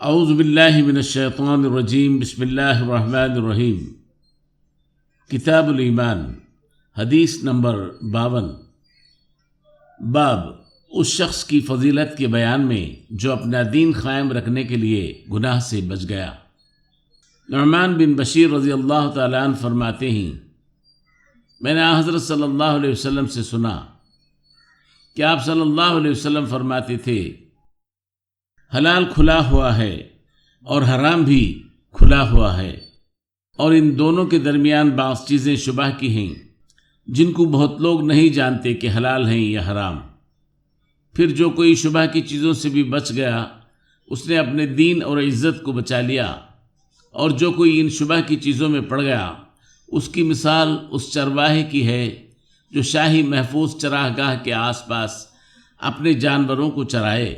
اعوذ باللہ من الشیطان الرجیم بسم اللہ الرحمن الرحیم۔ کتاب الایمان، حدیث نمبر 52۔ باب اس شخص کی فضیلت کے بیان میں جو اپنا دین قائم رکھنے کے لیے گناہ سے بچ گیا۔ نعمان بن بشیر رضی اللہ تعالیٰ عنہ فرماتے ہیں، میں نے حضرت صلی اللہ علیہ وسلم سے سنا کہ آپ صلی اللہ علیہ وسلم فرماتے تھے، حلال کھلا ہوا ہے اور حرام بھی کھلا ہوا ہے، اور ان دونوں کے درمیان بعض چیزیں شبہ کی ہیں جن کو بہت لوگ نہیں جانتے کہ حلال ہیں یا حرام۔ پھر جو کوئی شبہ کی چیزوں سے بھی بچ گیا اس نے اپنے دین اور عزت کو بچا لیا، اور جو کوئی ان شبہ کی چیزوں میں پڑ گیا اس کی مثال اس چرواہے کی ہے جو شاہی محفوظ چراہ گاہ کے آس پاس اپنے جانوروں کو چرائے۔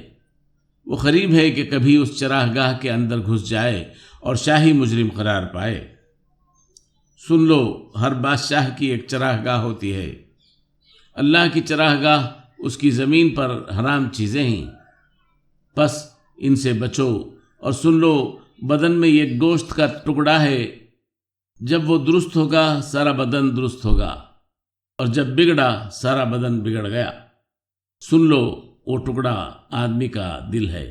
وہ قریب ہے کہ کبھی اس چراہ گاہ کے اندر گھس جائے اور شاہی مجرم قرار پائے۔ سن لو، ہر بادشاہ کی ایک چراہ گاہ ہوتی ہے۔ اللہ کی چراہ گاہ اس کی زمین پر حرام چیزیں ہیں، پس ان سے بچو۔ اور سن لو، بدن میں ایک گوشت کا ٹکڑا ہے، جب وہ درست ہوگا سارا بدن درست ہوگا، اور جب بگڑا سارا بدن بگڑ گیا۔ سن لو، وہ ٹکڑا آدمی کا دل ہے۔